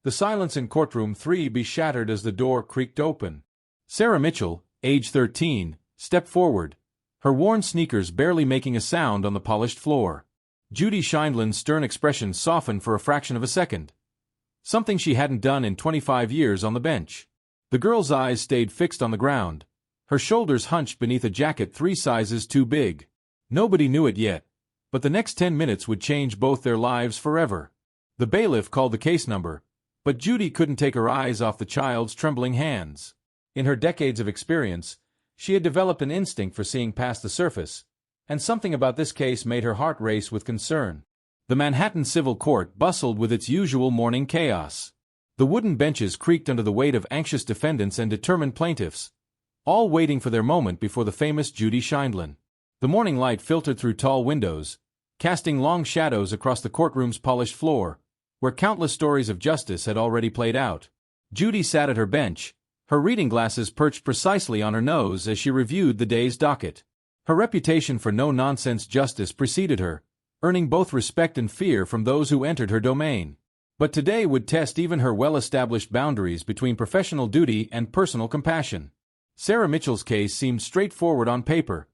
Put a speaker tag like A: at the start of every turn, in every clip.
A: The silence in courtroom 3B shattered as the door creaked open. Sarah Mitchell, age 13, stepped forward, her worn sneakers barely making a sound on the polished floor. Judy Sheindlin's stern expression softened for a fraction of a second, something she hadn't done in 25 years on the bench. The girl's eyes stayed fixed on the ground, her shoulders hunched beneath a jacket 3 sizes too big. Nobody knew it yet, but the next 10 minutes would change both their lives forever. The bailiff called the case number, but Judy couldn't take her eyes off the child's trembling hands. In her decades of experience, she had developed an instinct for seeing past the surface, and something about this case made her heart race with concern. The Manhattan Civil Court bustled with its usual morning chaos. The wooden benches creaked under the weight of anxious defendants and determined plaintiffs, all waiting for their moment before the famous Judy Sheindlin. The morning light filtered through tall windows, casting long shadows across the courtroom's polished floor, where countless stories of justice had already played out. Judy sat at her bench, her reading glasses perched precisely on her nose as she reviewed the day's docket. Her reputation for no-nonsense justice preceded her, earning both respect and fear from those who entered her domain. But today would test even her well-established boundaries between professional duty and personal compassion. Sarah Mitchell's case seemed straightforward on paper,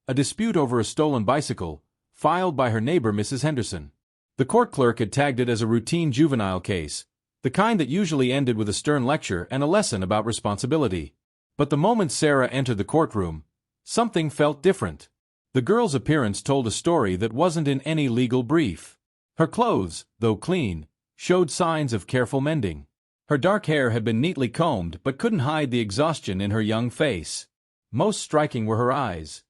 A: a dispute over a stolen bicycle, filed by her neighbor Mrs. Henderson. The court clerk had tagged it as a routine juvenile case, the kind that usually ended with a stern lecture and a lesson about responsibility. But the moment Sarah entered the courtroom, something felt different. The girl's appearance told a story that wasn't in any legal brief. Her clothes, though clean, showed signs of careful mending. Her dark hair had been neatly combed but couldn't hide the exhaustion in her young face. Most striking were her eyes,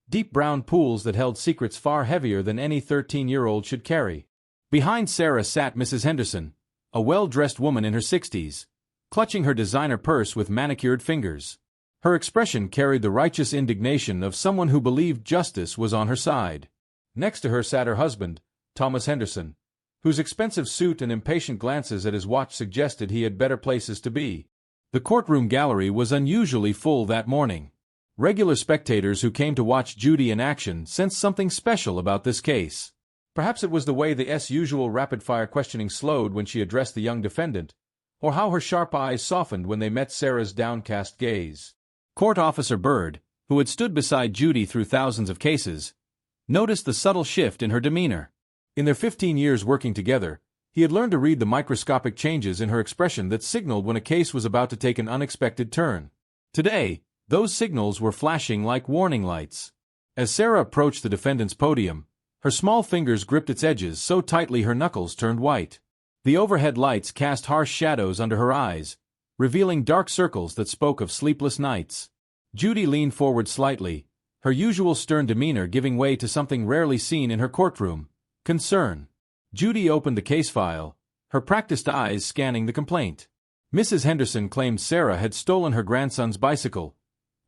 A: deep brown pools that held secrets far heavier than any 13-year-old should carry. Behind Sarah sat Mrs. Henderson, a well-dressed woman in her 60s, clutching her designer purse with manicured fingers. Her expression carried the righteous indignation of someone who believed justice was on her side. Next to her sat her husband, Thomas Henderson, whose expensive suit and impatient glances at his watch suggested he had better places to be. The courtroom gallery was unusually full that morning. Regular spectators who came to watch Judy in action sensed something special about this case. Perhaps it was the way the usual rapid-fire questioning slowed when she addressed the young defendant, or how her sharp eyes softened when they met Sarah's downcast gaze. Court Officer Bird, who had stood beside Judy through thousands of cases, noticed the subtle shift in her demeanor. In their 15 years working together, he had learned to read the microscopic changes in her expression that signaled when a case was about to take an unexpected turn. Today, those signals were flashing like warning lights. As Sarah approached the defendant's podium, her small fingers gripped its edges so tightly her knuckles turned white. The overhead lights cast harsh shadows under her eyes, revealing dark circles that spoke of sleepless nights. Judy leaned forward slightly, her usual stern demeanor giving way to something rarely seen in her courtroom: concern. Judy opened the case file, her practiced eyes scanning the complaint. Mrs. Henderson claimed Sarah had stolen her grandson's bicycle,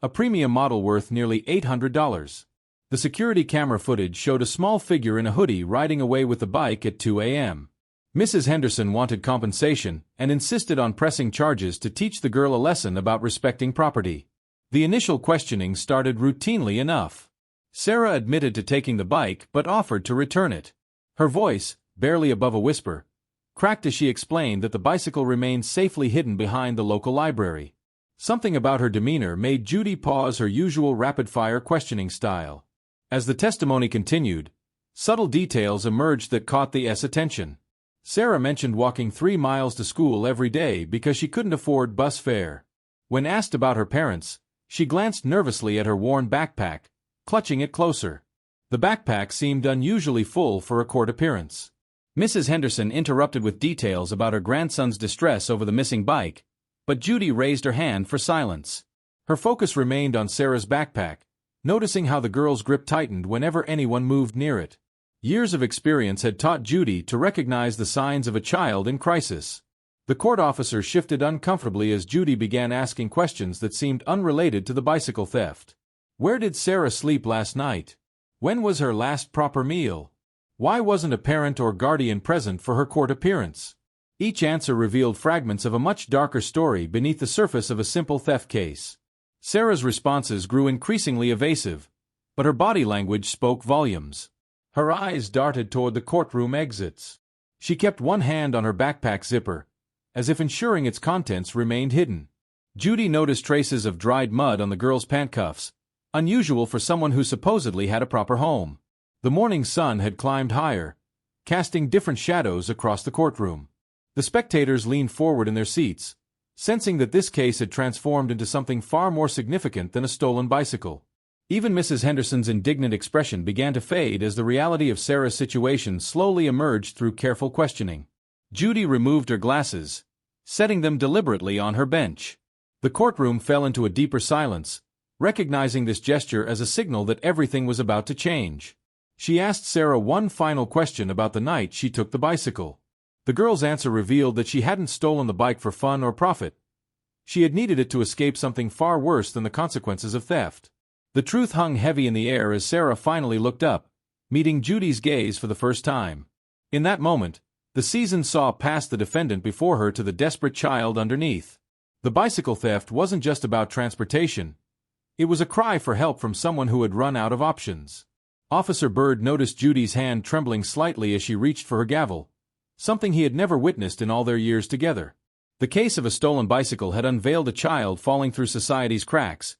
A: a premium model worth nearly $800. The security camera footage showed a small figure in a hoodie riding away with the bike at 2 a.m. Mrs. Henderson wanted compensation and insisted on pressing charges to teach the girl a lesson about respecting property. The initial questioning started routinely enough. Sarah admitted to taking the bike but offered to return it. Her voice, barely above a whisper, cracked as she explained that the bicycle remained safely hidden behind the local library. Something about her demeanor made Judy pause her usual rapid-fire questioning style. As the testimony continued, subtle details emerged that caught the attention. Sarah mentioned walking 3 miles to school every day because she couldn't afford bus fare. When asked about her parents, she glanced nervously at her worn backpack, clutching it closer. The backpack seemed unusually full for a court appearance. Mrs. Henderson interrupted with details about her grandson's distress over the missing bike, but Judy raised her hand for silence. Her focus remained on Sarah's backpack, noticing how the girl's grip tightened whenever anyone moved near it. Years of experience had taught Judy to recognize the signs of a child in crisis. The court officer shifted uncomfortably as Judy began asking questions that seemed unrelated to the bicycle theft. Where did Sarah sleep last night? When was her last proper meal? Why wasn't a parent or guardian present for her court appearance? Each answer revealed fragments of a much darker story beneath the surface of a simple theft case. Sarah's responses grew increasingly evasive, but her body language spoke volumes. Her eyes darted toward the courtroom exits. She kept one hand on her backpack zipper, as if ensuring its contents remained hidden. Judy noticed traces of dried mud on the girl's pant cuffs, unusual for someone who supposedly had a proper home. The morning sun had climbed higher, casting different shadows across the courtroom. The spectators leaned forward in their seats, sensing that this case had transformed into something far more significant than a stolen bicycle. Even Mrs. Henderson's indignant expression began to fade as the reality of Sarah's situation slowly emerged through careful questioning. Judy removed her glasses, setting them deliberately on her bench. The courtroom fell into a deeper silence, recognizing this gesture as a signal that everything was about to change. She asked Sarah one final question about the night she took the bicycle. The girl's answer revealed that she hadn't stolen the bike for fun or profit. She had needed it to escape something far worse than the consequences of theft. The truth hung heavy in the air as Sarah finally looked up, meeting Judy's gaze for the first time. In that moment, the season saw past the defendant before her to the desperate child underneath. The bicycle theft wasn't just about transportation. It was a cry for help from someone who had run out of options. Officer Byrd noticed Judy's hand trembling slightly as she reached for her gavel, something he had never witnessed in all their years together. The case of a stolen bicycle had unveiled a child falling through society's cracks,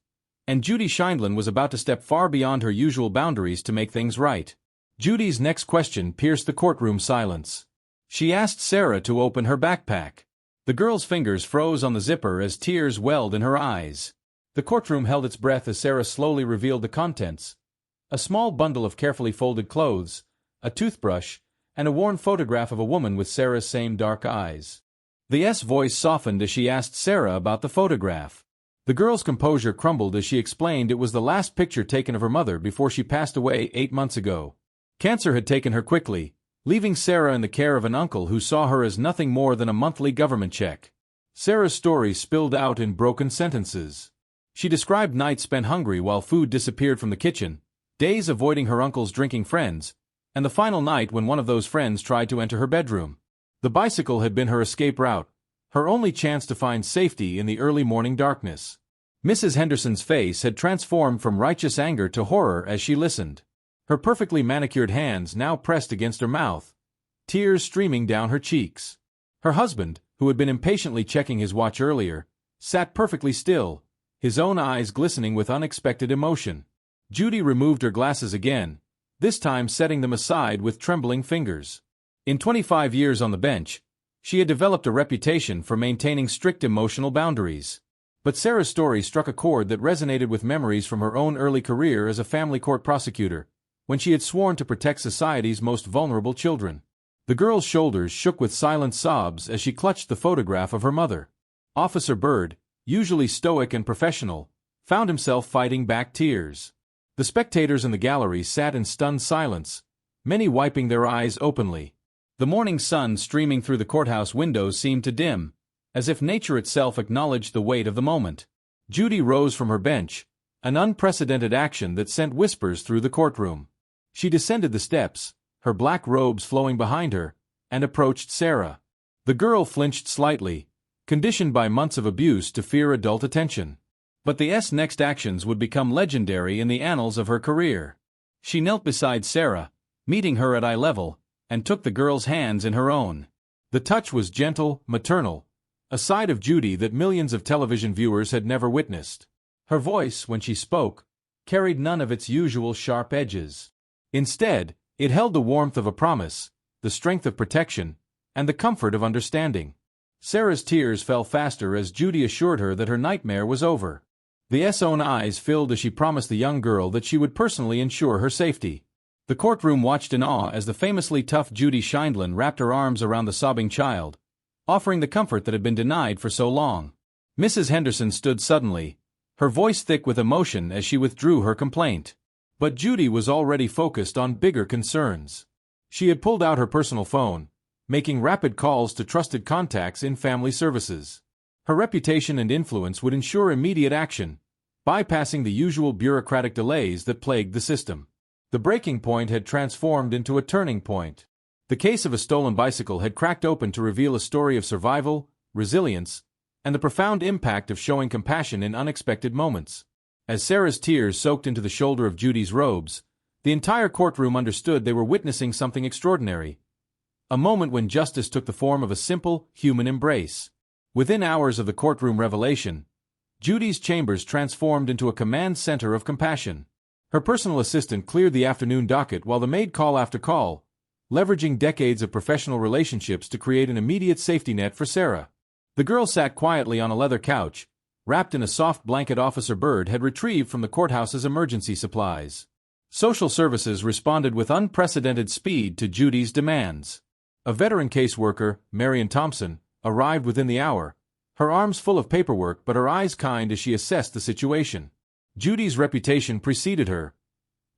A: and Judy Sheindlin was about to step far beyond her usual boundaries to make things right. Judy's next question pierced the courtroom silence. She asked Sarah to open her backpack. The girl's fingers froze on the zipper as tears welled in her eyes. The courtroom held its breath as Sarah slowly revealed the contents: a small bundle of carefully folded clothes, a toothbrush, and a worn photograph of a woman with Sarah's same dark eyes. The S voice softened as she asked Sarah about the photograph. The girl's composure crumbled as she explained it was the last picture taken of her mother before she passed away 8 months ago. Cancer had taken her quickly, leaving Sarah in the care of an uncle who saw her as nothing more than a monthly government check. Sarah's story spilled out in broken sentences. She described nights spent hungry while food disappeared from the kitchen, days avoiding her uncle's drinking friends, and the final night when one of those friends tried to enter her bedroom. The bicycle had been her escape route, her only chance to find safety in the early morning darkness. Mrs. Henderson's face had transformed from righteous anger to horror as she listened. Her perfectly manicured hands now pressed against her mouth, tears streaming down her cheeks. Her husband, who had been impatiently checking his watch earlier, sat perfectly still, his own eyes glistening with unexpected emotion. Judy removed her glasses again, this time setting them aside with trembling fingers. In 25 years on the bench, she had developed a reputation for maintaining strict emotional boundaries. But Sarah's story struck a chord that resonated with memories from her own early career as a family court prosecutor, when she had sworn to protect society's most vulnerable children. The girl's shoulders shook with silent sobs as she clutched the photograph of her mother. Officer Byrd, usually stoic and professional, found himself fighting back tears. The spectators in the gallery sat in stunned silence, many wiping their eyes openly. The morning sun streaming through the courthouse windows seemed to dim, as if nature itself acknowledged the weight of the moment. Judy rose from her bench, an unprecedented action that sent whispers through the courtroom. She descended the steps, her black robes flowing behind her, and approached Sarah. The girl flinched slightly, conditioned by months of abuse to fear adult attention. But the S next actions would become legendary in the annals of her career. She knelt beside Sarah, meeting her at eye level, and took the girl's hands in her own. The touch was gentle, maternal, a side of Judy that millions of television viewers had never witnessed. Her voice, when she spoke, carried none of its usual sharp edges. Instead, it held the warmth of a promise, the strength of protection, and the comfort of understanding. Sarah's tears fell faster as Judy assured her that her nightmare was over. The S' own eyes filled as she promised the young girl that she would personally ensure her safety. The courtroom watched in awe as the famously tough Judy Sheindlin wrapped her arms around the sobbing child, offering the comfort that had been denied for so long. Mrs. Henderson stood suddenly, her voice thick with emotion as she withdrew her complaint. But Judy was already focused on bigger concerns. She had pulled out her personal phone, making rapid calls to trusted contacts in family services. Her reputation and influence would ensure immediate action, bypassing the usual bureaucratic delays that plagued the system. The breaking point had transformed into a turning point. The case of a stolen bicycle had cracked open to reveal a story of survival, resilience, and the profound impact of showing compassion in unexpected moments. As Sarah's tears soaked into the shoulder of Judy's robes, the entire courtroom understood they were witnessing something extraordinary, A moment when justice took the form of a simple, human embrace. Within hours of the courtroom revelation, Judy's chambers transformed into a command center of compassion. Her personal assistant cleared the afternoon docket while the maid call after call, leveraging decades of professional relationships to create an immediate safety net for Sarah. The girl sat quietly on a leather couch, wrapped in a soft blanket Officer Byrd had retrieved from the courthouse's emergency supplies. Social services responded with unprecedented speed to Judy's demands. A veteran caseworker, Marion Thompson, arrived within the hour, her arms full of paperwork but her eyes kind as she assessed the situation. Judy's reputation preceded her.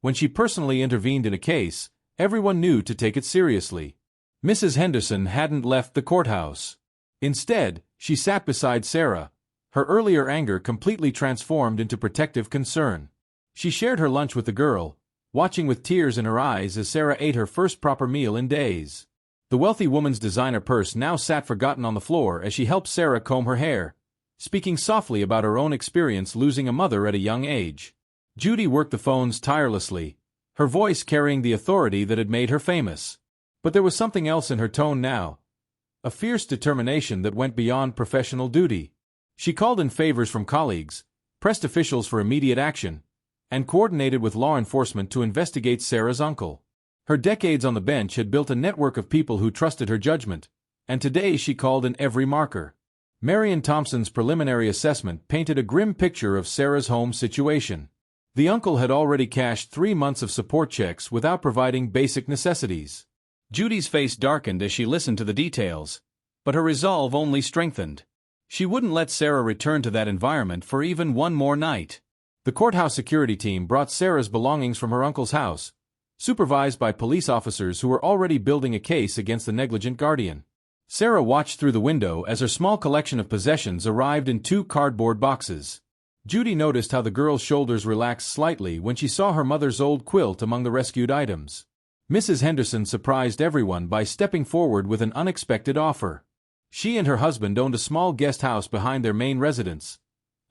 A: When she personally intervened in a case, everyone knew to take it seriously. Mrs. Henderson hadn't left the courthouse. Instead, she sat beside Sarah, her earlier anger completely transformed into protective concern. She shared her lunch with the girl, watching with tears in her eyes as Sarah ate her first proper meal in days. The wealthy woman's designer purse now sat forgotten on the floor as she helped Sarah comb her hair, speaking softly about her own experience losing a mother at a young age. Judy worked the phones tirelessly, her voice carrying the authority that had made her famous. But there was something else in her tone now, a fierce determination that went beyond professional duty. She called in favors from colleagues, pressed officials for immediate action, and coordinated with law enforcement to investigate Sarah's uncle. Her decades on the bench had built a network of people who trusted her judgment, and today she called in every marker. Marion Thompson's preliminary assessment painted a grim picture of Sarah's home situation. The uncle had already cashed 3 months of support checks without providing basic necessities. Judy's face darkened as she listened to the details, but her resolve only strengthened. She wouldn't let Sarah return to that environment for even one more night. The courthouse security team brought Sarah's belongings from her uncle's house, supervised by police officers who were already building a case against the negligent guardian. Sarah watched through the window as her small collection of possessions arrived in 2 cardboard boxes. Judy noticed how the girl's shoulders relaxed slightly when she saw her mother's old quilt among the rescued items. Mrs. Henderson surprised everyone by stepping forward with an unexpected offer. She and her husband owned a small guest house behind their main residence,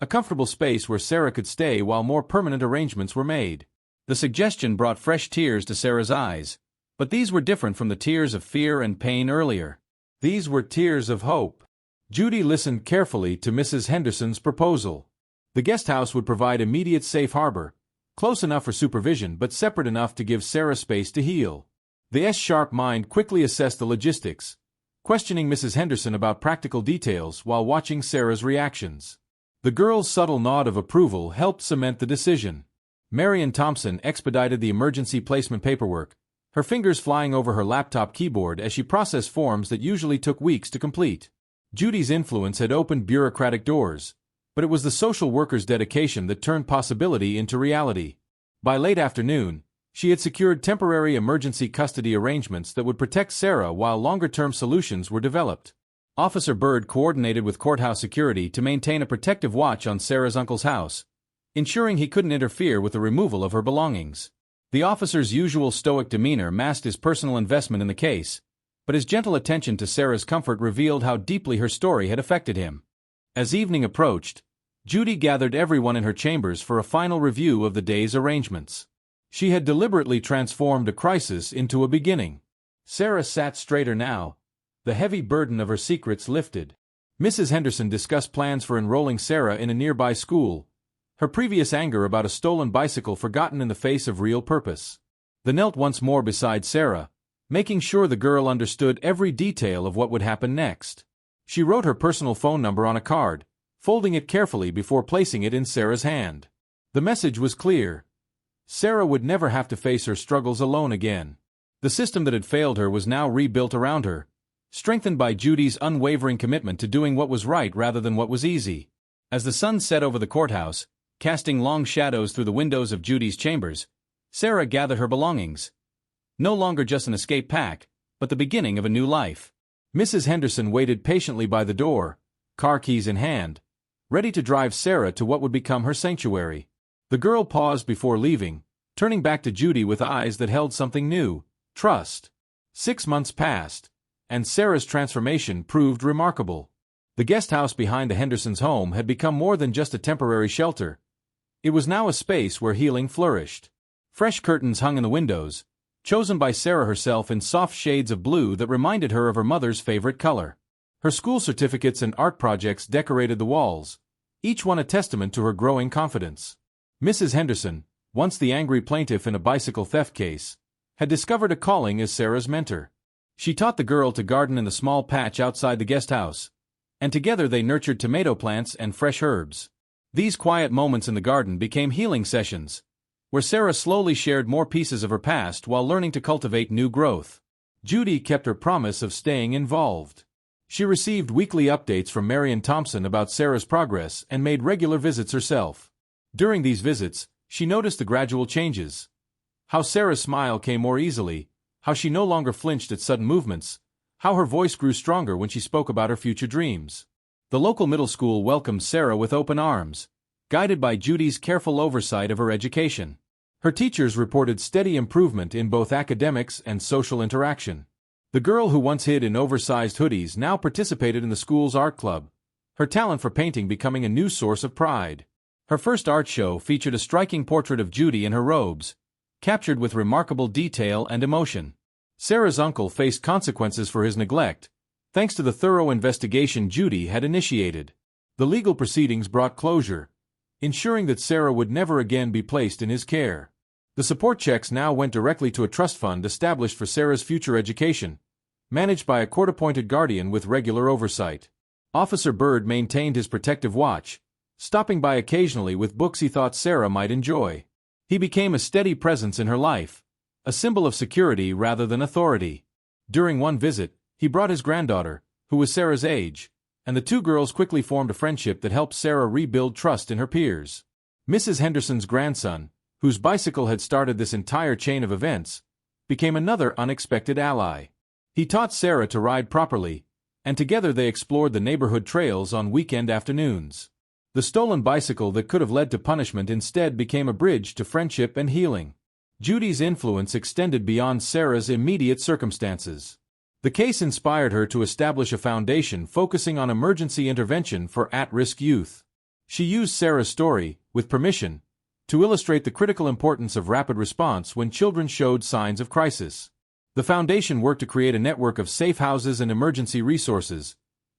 A: a comfortable space where Sarah could stay while more permanent arrangements were made. The suggestion brought fresh tears to Sarah's eyes, but these were different from the tears of fear and pain earlier. These were tears of hope. Judy listened carefully to Mrs. Henderson's proposal. The guest house would provide immediate safe harbor, close enough for supervision but separate enough to give Sarah space to heal. The sharp mind quickly assessed the logistics, questioning Mrs. Henderson about practical details while watching Sarah's reactions. The girl's subtle nod of approval helped cement the decision. Marion Thompson expedited the emergency placement paperwork, her fingers flying over her laptop keyboard as she processed forms that usually took weeks to complete. Judy's influence had opened bureaucratic doors, but it was the social worker's dedication that turned possibility into reality. By late afternoon, she had secured temporary emergency custody arrangements that would protect Sarah while longer-term solutions were developed. Officer Byrd coordinated with courthouse security to maintain a protective watch on Sarah's uncle's house, ensuring he couldn't interfere with the removal of her belongings. The officer's usual stoic demeanor masked his personal investment in the case, but his gentle attention to Sarah's comfort revealed how deeply her story had affected him. As evening approached, Judy gathered everyone in her chambers for a final review of the day's arrangements. She had deliberately transformed a crisis into a beginning. Sarah sat straighter now, the heavy burden of her secrets lifted. Mrs. Henderson discussed plans for enrolling Sarah in a nearby school, her previous anger about a stolen bicycle forgotten in the face of real purpose. They knelt once more beside Sarah, making sure the girl understood every detail of what would happen next. She wrote her personal phone number on a card, folding it carefully before placing it in Sarah's hand. The message was clear. Sarah would never have to face her struggles alone again. The system that had failed her was now rebuilt around her, strengthened by Judy's unwavering commitment to doing what was right rather than what was easy. As the sun set over the courthouse, casting long shadows through the windows of Judy's chambers, Sarah gathered her belongings. No longer just an escape pack, but the beginning of a new life. Mrs. Henderson waited patiently by the door, car keys in hand, ready to drive Sarah to what would become her sanctuary. The girl paused before leaving, turning back to Judy with eyes that held something new: trust. 6 months passed, and Sarah's transformation proved remarkable. The guest house behind the Hendersons' home had become more than just a temporary shelter. It was now a space where healing flourished. Fresh curtains hung in the windows, chosen by Sarah herself in soft shades of blue that reminded her of her mother's favorite color. Her school certificates and art projects decorated the walls, each one a testament to her growing confidence. Mrs. Henderson, once the angry plaintiff in a bicycle theft case, had discovered a calling as Sarah's mentor. She taught the girl to garden in the small patch outside the guest house, and together they nurtured tomato plants and fresh herbs. These quiet moments in the garden became healing sessions, where Sarah slowly shared more pieces of her past while learning to cultivate new growth. Judy kept her promise of staying involved. She received weekly updates from Marion Thompson about Sarah's progress and made regular visits herself. During these visits, she noticed the gradual changes. How Sarah's smile came more easily, how she no longer flinched at sudden movements, how her voice grew stronger when she spoke about her future dreams. The local middle school welcomed Sarah with open arms, guided by Judy's careful oversight of her education. Her teachers reported steady improvement in both academics and social interaction. The girl who once hid in oversized hoodies now participated in the school's art club, her talent for painting becoming a new source of pride. Her first art show featured a striking portrait of Judy in her robes, captured with remarkable detail and emotion. Sarah's uncle faced consequences for his neglect, thanks to the thorough investigation Judy had initiated. The legal proceedings brought closure, ensuring that Sarah would never again be placed in his care. The support checks now went directly to a trust fund established for Sarah's future education, managed by a court-appointed guardian with regular oversight. Officer Bird maintained his protective watch, stopping by occasionally with books he thought Sarah might enjoy. He became a steady presence in her life, a symbol of security rather than authority. During one visit, he brought his granddaughter, who was Sarah's age, and the two girls quickly formed a friendship that helped Sarah rebuild trust in her peers. Mrs. Henderson's grandson, whose bicycle had started this entire chain of events, became another unexpected ally. He taught Sarah to ride properly, and together they explored the neighborhood trails on weekend afternoons. The stolen bicycle that could have led to punishment instead became a bridge to friendship and healing. Judy's influence extended beyond Sarah's immediate circumstances. The case inspired her to establish a foundation focusing on emergency intervention for at-risk youth. She used Sarah's story, with permission, to illustrate the critical importance of rapid response when children showed signs of crisis. The foundation worked to create a network of safe houses and emergency resources,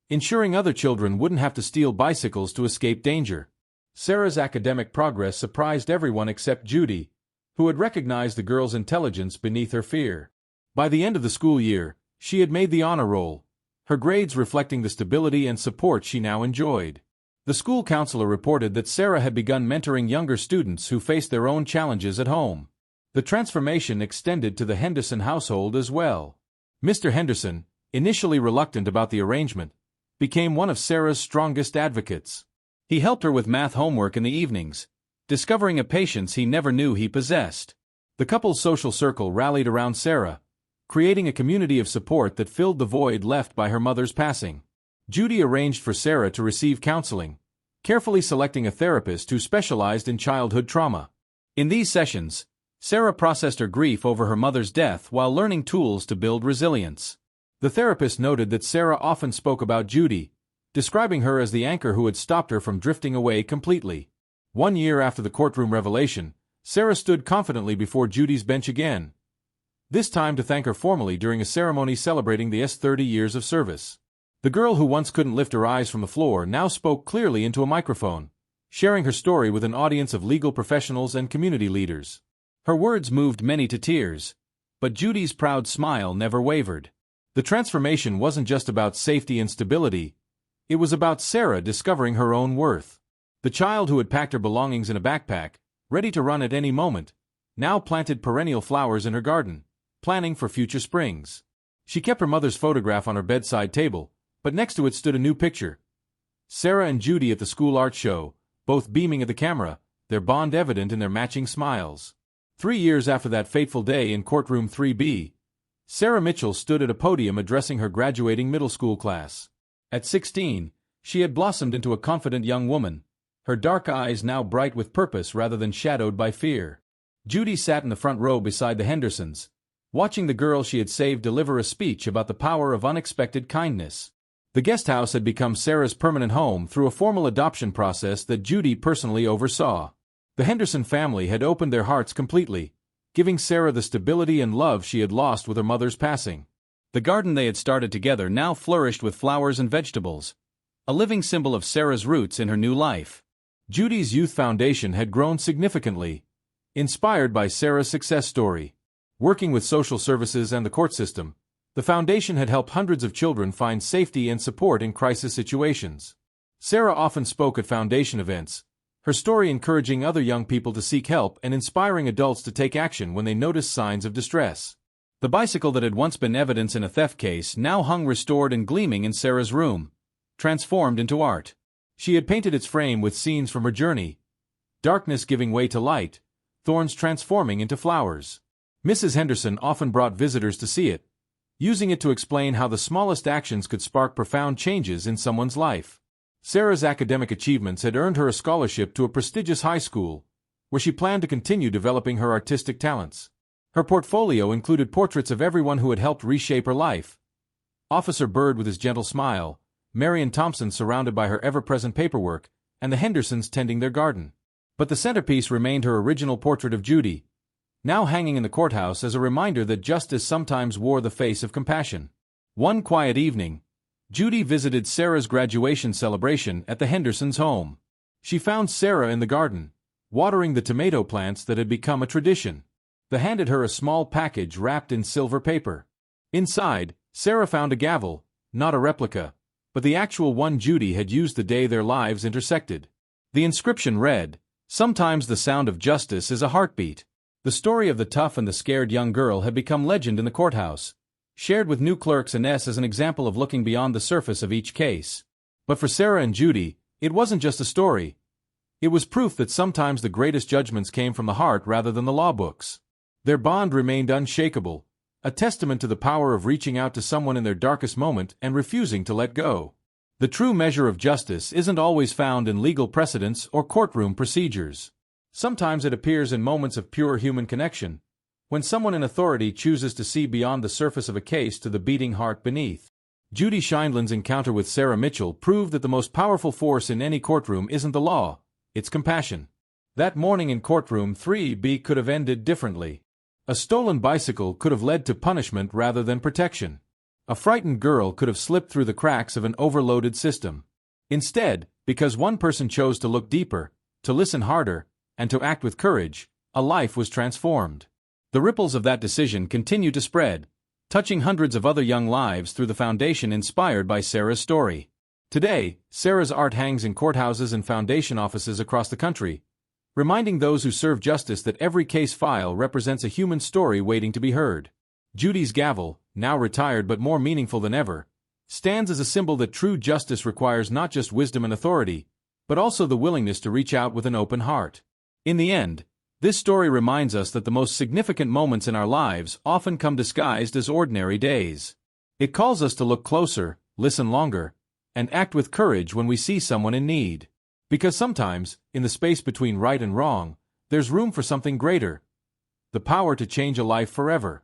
A: ensuring other children wouldn't have to steal bicycles to escape danger. Sarah's academic progress surprised everyone except Judy, who had recognized the girl's intelligence beneath her fear. By the end of the school year, she had made the honor roll, her grades reflecting the stability and support she now enjoyed. The school counselor reported that Sarah had begun mentoring younger students who faced their own challenges at home. The transformation extended to the Henderson household as well. Mr. Henderson, initially reluctant about the arrangement, became one of Sarah's strongest advocates. He helped her with math homework in the evenings, discovering a patience he never knew he possessed. The couple's social circle rallied around Sarah, creating a community of support that filled the void left by her mother's passing. Judy arranged for Sarah to receive counseling, carefully selecting a therapist who specialized in childhood trauma. In these sessions, Sarah processed her grief over her mother's death while learning tools to build resilience. The therapist noted that Sarah often spoke about Judy, describing her as the anchor who had stopped her from drifting away completely. 1 year after the courtroom revelation, Sarah stood confidently before Judy's bench again, this time to thank her formally during a ceremony celebrating the 30 years of service. The girl who once couldn't lift her eyes from the floor now spoke clearly into a microphone, sharing her story with an audience of legal professionals and community leaders. Her words moved many to tears, but Judy's proud smile never wavered. The transformation wasn't just about safety and stability, it was about Sarah discovering her own worth. The child who had packed her belongings in a backpack, ready to run at any moment, now planted perennial flowers in her garden, planning for future springs. She kept her mother's photograph on her bedside table, but next to it stood a new picture. Sarah and Judy at the school art show, both beaming at the camera, their bond evident in their matching smiles. 3 years after that fateful day in courtroom 3B, Sarah Mitchell stood at a podium addressing her graduating middle school class. At 16, she had blossomed into a confident young woman, her dark eyes now bright with purpose rather than shadowed by fear. Judy sat in the front row beside the Hendersons, watching the girl she had saved deliver a speech about the power of unexpected kindness. The guest house had become Sarah's permanent home through a formal adoption process that Judy personally oversaw. The Henderson family had opened their hearts completely, giving Sarah the stability and love she had lost with her mother's passing.
B: The garden they had started together now flourished with flowers and vegetables, a living symbol of Sarah's roots in her new life.
A: Judy's Youth Foundation had grown significantly, inspired by Sarah's success story. Working with social services and the court system, the foundation had helped hundreds of children find safety and support in crisis situations. Sarah often spoke at foundation events, her story encouraging other young people to seek help and inspiring adults to take action when they noticed signs of distress.
B: The bicycle that had once been evidence in a theft case now hung restored and gleaming in Sarah's room, transformed into art. She had painted its frame with scenes from her journey, darkness giving way to light, thorns transforming into flowers. Mrs. Henderson often brought visitors to see it, using it to explain how the smallest actions could spark profound changes in someone's life. Sarah's academic achievements had earned her a scholarship to a prestigious high school, where she planned to continue developing her artistic talents. Her portfolio included portraits of everyone who had helped reshape her life. Officer Byrd with his gentle smile, Marion Thompson surrounded by her ever-present paperwork, and the Hendersons tending their garden. But the centerpiece remained her original portrait of Judy, now hanging in the courthouse as a reminder that justice sometimes wore the face of compassion. One quiet evening, Judy visited Sarah's graduation celebration at the Hendersons' home. She found Sarah in the garden, watering the tomato plants that had become a tradition. They handed her a small package wrapped in silver paper. Inside, Sarah found a gavel, not a replica, but the actual one Judy had used the day their lives intersected. The inscription read, "Sometimes the sound of justice is a heartbeat." The story of the tough and the scared young girl had become legend in the courthouse, shared with new clerks and as an example of looking beyond the surface of each case. But for Sarah and Judy, it wasn't just a story. It was proof that sometimes the greatest judgments came from the heart rather than the law books. Their bond remained unshakable, a testament to the power of reaching out to someone in their darkest moment and refusing to let go. The true measure of justice isn't always found in legal precedents or courtroom procedures. Sometimes it appears in moments of pure human connection, when someone in authority chooses to see beyond the surface of a case to the beating heart beneath. Judy Sheindlin's encounter with Sarah Mitchell proved that the most powerful force in any courtroom isn't the law, it's compassion. That morning in courtroom 3B could have ended differently. A stolen bicycle could have led to punishment rather than protection. A frightened girl could have slipped through the cracks of an overloaded system. Instead, because one person chose to look deeper, to listen harder, and to act with courage, a life was transformed. The ripples of that decision continue to spread, touching hundreds of other young lives through the foundation inspired by Sarah's story. Today, Sarah's art hangs in courthouses and foundation offices across the country, reminding those who serve justice that every case file represents a human story waiting to be heard. Judy's gavel, now retired but more meaningful than ever, stands as a symbol that true justice requires not just wisdom and authority, but also the willingness to reach out with an open heart. In the end, this story reminds us that the most significant moments in our lives often come disguised as ordinary days. It calls us to look closer, listen longer, and act with courage when we see someone in need. Because sometimes, in the space between right and wrong, there's room for something greater, the power to change a life forever.